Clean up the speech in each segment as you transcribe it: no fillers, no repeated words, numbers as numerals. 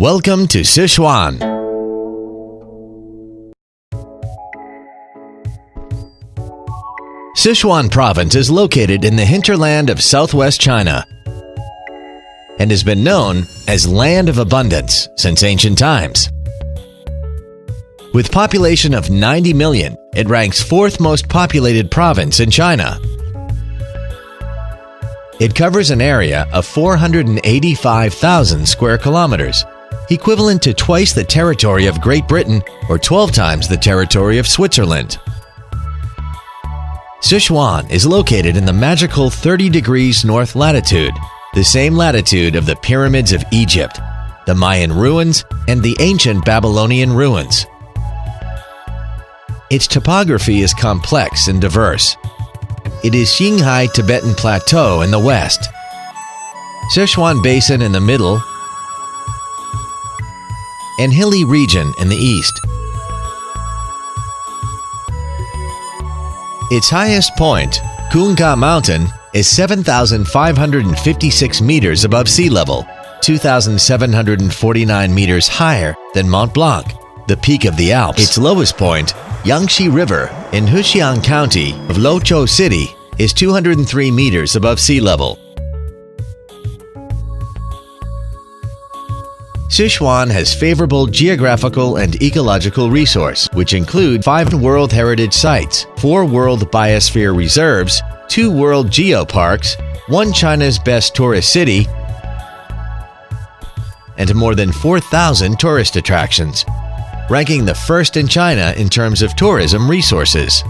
Welcome to Sichuan. Sichuan province is located in the hinterland of southwest China and has been known as Land of Abundance since ancient times. With population of 90 million, it ranks fourth most populated province in China. It covers an area of 485,000 square kilometers, equivalent to twice the territory of Great Britain or 12 times the territory of Switzerland. Sichuan is located in the magical 30 degrees north latitude, the same latitude of the pyramids of Egypt, the Mayan ruins, and the ancient Babylonian ruins. Its topography is complex and diverse. It is Qinghai Tibetan Plateau in the west, Sichuan Basin in the middle, and hilly region in the east. Its highest point, Kunga Mountain, is 7,556 meters above sea level, 2,749 meters higher than Mont Blanc, the peak of the Alps. Its lowest point, Yangtze River in Huxiang County of Luozhou City, is 203 meters above sea level. Sichuan has favorable geographical and ecological resource, which include 5 World Heritage Sites, 4 World Biosphere Reserves, 2 World Geoparks, 1 China's Best Tourist City, and more than 4,000 tourist attractions, ranking the first in China in terms of tourism resources.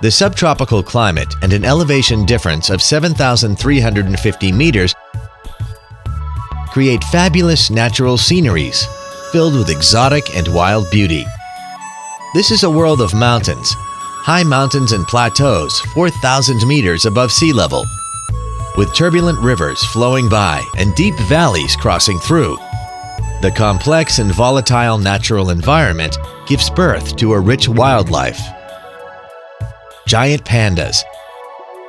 The subtropical climate and an elevation difference of 7,350 meters create fabulous natural sceneries filled with exotic and wild beauty. This is a world of mountains, high mountains and plateaus 4,000 meters above sea level, with turbulent rivers flowing by and deep valleys crossing through. The complex and volatile natural environment gives birth to a rich wildlife. Giant pandas,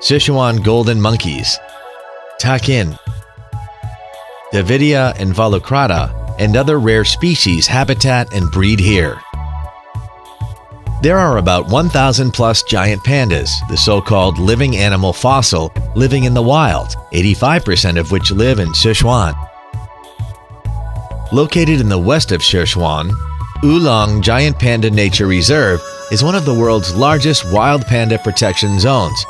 Sichuan golden monkeys, takin, Davidia and Volucrata, and other rare species habitat and breed here. There are about 1,000 plus giant pandas, the so-called living animal fossil, living in the wild, 85% of which live in Sichuan. Located in the west of Sichuan, Oolong Giant Panda Nature Reserve is one of the world's largest wild panda protection zones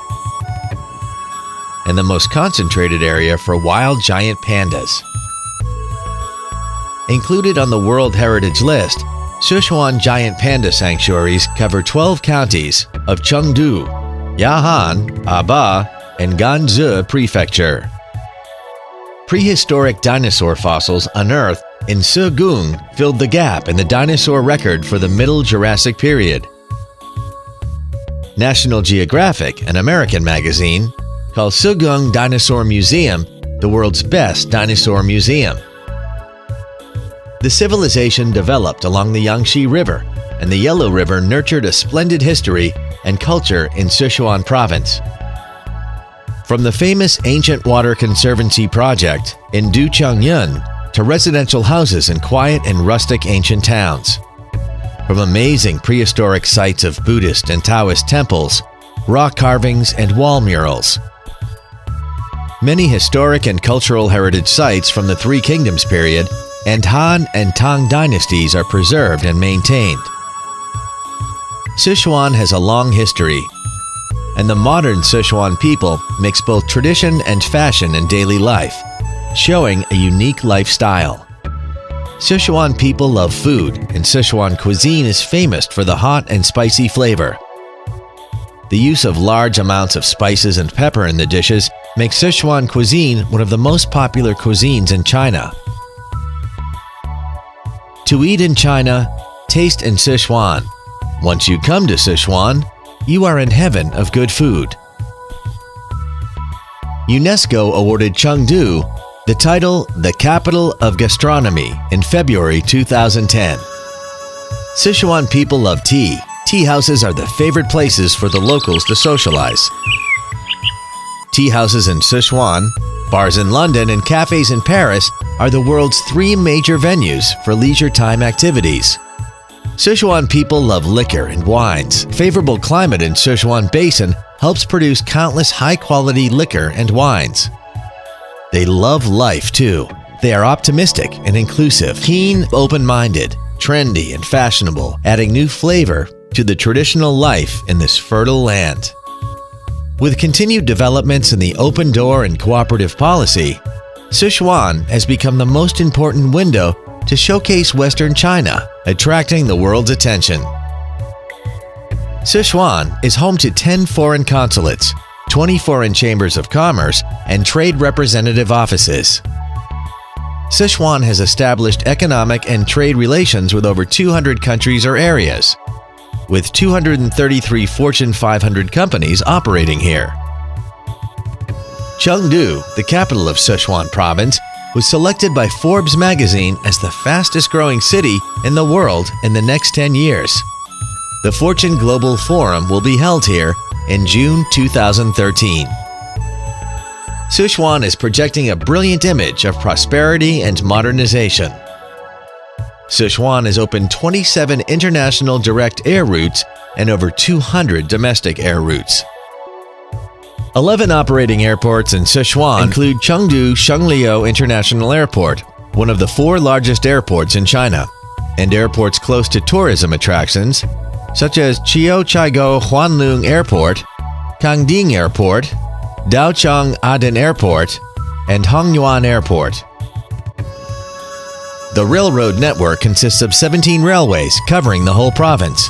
and the most concentrated area for wild giant pandas. Included on the World Heritage List, Sichuan giant panda sanctuaries cover 12 counties of Chengdu, Yahan, Aba, and Ganzhou Prefecture. Prehistoric dinosaur fossils unearthed in Segung filled the gap in the dinosaur record for the Middle Jurassic period. National Geographic, an American magazine, called Segung Dinosaur Museum the world's best dinosaur museum. The civilization developed along the Yangtze River, and the Yellow River nurtured a splendid history and culture in Sichuan province. From the famous Ancient Water Conservancy project in Duchangyun to residential houses in quiet and rustic ancient towns. From amazing prehistoric sites of Buddhist and Taoist temples, rock carvings, and wall murals. Many historic and cultural heritage sites from the Three Kingdoms period and Han and Tang dynasties are preserved and maintained. Sichuan has a long history, and the modern Sichuan people mix both tradition and fashion in daily life, showing a unique lifestyle. Sichuan people love food, and Sichuan cuisine is famous for the hot and spicy flavor. The use of large amounts of spices and pepper in the dishes makes Sichuan cuisine one of the most popular cuisines in China. To eat in China, taste in Sichuan. Once you come to Sichuan, you are in heaven of good food. UNESCO awarded Chengdu the title the Capital of Gastronomy in February 2010. Sichuan people love tea. Tea houses are the favorite places for the locals to socialize. Tea houses in Sichuan, bars in London, and cafes in Paris are the world's 3 major venues for leisure time activities. Sichuan people love liquor and wines. Favorable climate in Sichuan Basin helps produce countless high-quality liquor and wines. They love life too. They are optimistic and inclusive, keen, open-minded, trendy, and fashionable, adding new flavor to the traditional life in this fertile land. With continued developments in the open door and cooperative policy, Sichuan has become the most important window to showcase Western China, attracting the world's attention. Sichuan is home to 10 foreign consulates, 20 foreign chambers of commerce, and trade representative offices. Sichuan has established economic and trade relations with over 200 countries or areas, with 233 Fortune 500 companies operating here. Chengdu, the capital of Sichuan province, was selected by Forbes magazine as the fastest-growing city in the world in the next 10 years. The Fortune Global Forum will be held here in June 2013. Sichuan is projecting a brilliant image of prosperity and modernization. Sichuan has opened 27 international direct air routes and over 200 domestic air routes. 11 operating airports in Sichuan include Chengdu Shengliu International Airport, one of the 4 largest airports in China, and airports close to tourism attractions such as Chio-Chigo Huanlong Airport, Kangding Airport, Daocheng Aden Airport, and Hongyuan Airport. The railroad network consists of 17 railways covering the whole province.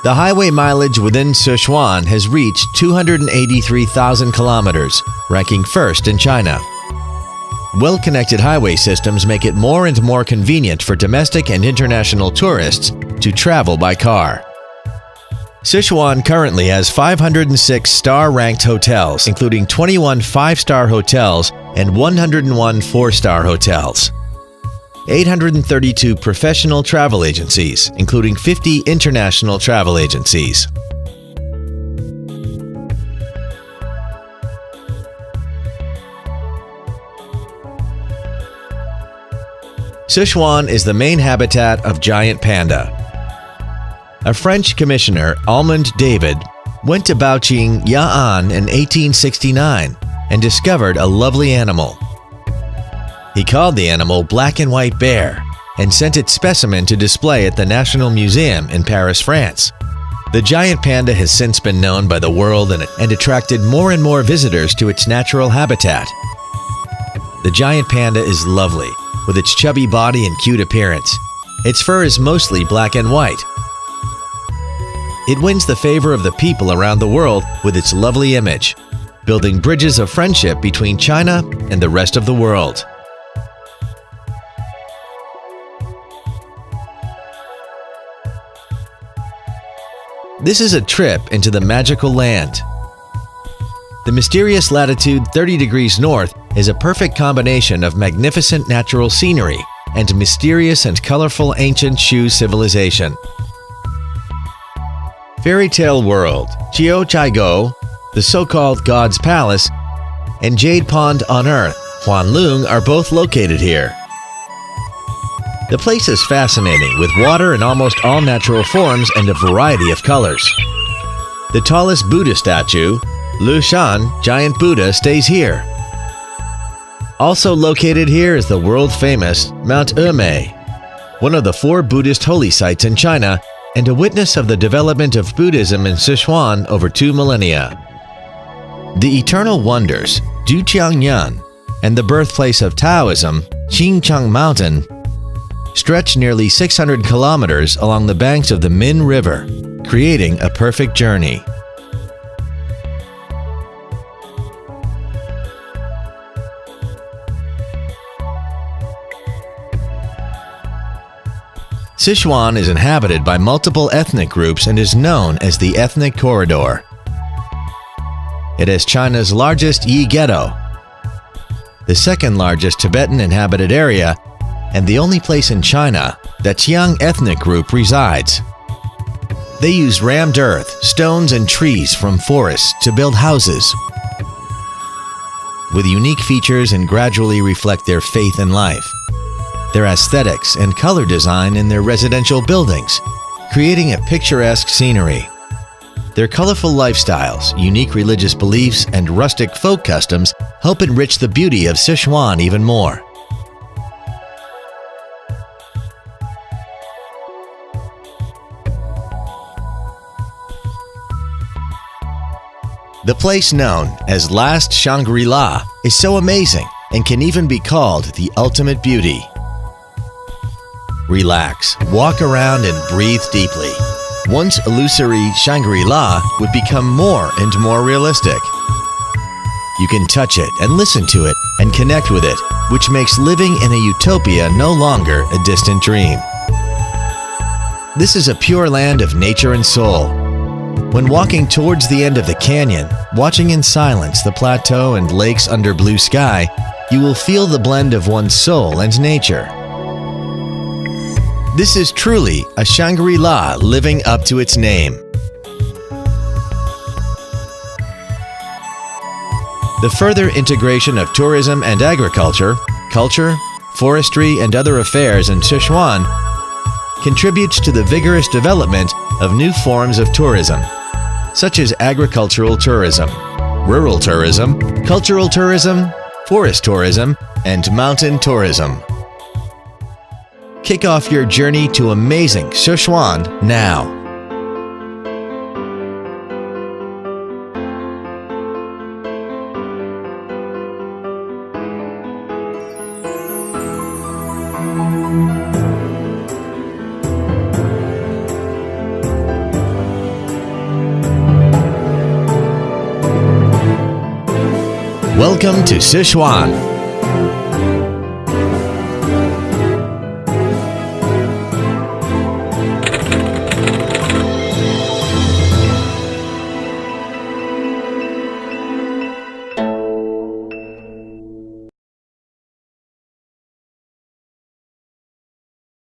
The highway mileage within Sichuan has reached 283,000 kilometers, ranking first in China. Well-connected highway systems make it more and more convenient for domestic and international tourists to travel by car. Sichuan currently has 506 star-ranked hotels, including 21 5-star hotels and 101 4-star hotels. 832 professional travel agencies, including 50 international travel agencies. Sichuan is the main habitat of giant panda. A French commissioner, Almond David, went to Baoqing, Ya'an in 1869 and discovered a lovely animal. He called the animal Black and White Bear and sent its specimen to display at the National Museum in Paris, France. The giant panda has since been known by the world and attracted more and more visitors to its natural habitat. The giant panda is lovely, with its chubby body and cute appearance. Its fur is mostly black and white. It wins the favor of the people around the world with its lovely image, building bridges of friendship between China and the rest of the world. This is a trip into the magical land. The mysterious latitude 30 degrees north is a perfect combination of magnificent natural scenery and mysterious and colorful ancient Shu civilization. Fairy Tale World, Chio-Chigo, the so-called God's Palace, and Jade Pond on Earth, Huanlong, are both located here. The place is fascinating, with water in almost all natural forms and a variety of colors. The tallest Buddha statue, Lushan, Giant Buddha, stays here. Also located here is the world-famous Mount Emei, one of the 4 Buddhist holy sites in China and a witness of the development of Buddhism in Sichuan over 2 millennia. The Eternal Wonders, Duqiangyan, and the birthplace of Taoism, Xinjiang Mountain, stretch nearly 600 kilometers along the banks of the Min River, creating a perfect journey. Sichuan is inhabited by multiple ethnic groups and is known as the Ethnic Corridor. It has China's largest Yi Ghetto, the second largest Tibetan inhabited area, and the only place in China that Qiang ethnic group resides. They use rammed earth, stones, and trees from forests to build houses with unique features and gradually reflect their faith in life, their aesthetics and color design in their residential buildings, creating a picturesque scenery. Their colorful lifestyles, unique religious beliefs, and rustic folk customs help enrich the beauty of Sichuan even more. The place known as Last Shangri-La is so amazing and can even be called the ultimate beauty. Relax, walk around, and breathe deeply. Once illusory Shangri-La would become more and more realistic. You can touch it and listen to it and connect with it, which makes living in a utopia no longer a distant dream. This is a pure land of nature and soul. When walking towards the end of the canyon, watching in silence the plateau and lakes under blue sky, you will feel the blend of one's soul and nature. This is truly a Shangri-La living up to its name. The further integration of tourism and agriculture, culture, forestry, and other affairs in Sichuan contributes to the vigorous development of new forms of tourism, such as agricultural tourism, rural tourism, cultural tourism, forest tourism, and mountain tourism. Kick off your journey to amazing Sichuan now. Welcome to Sichuan.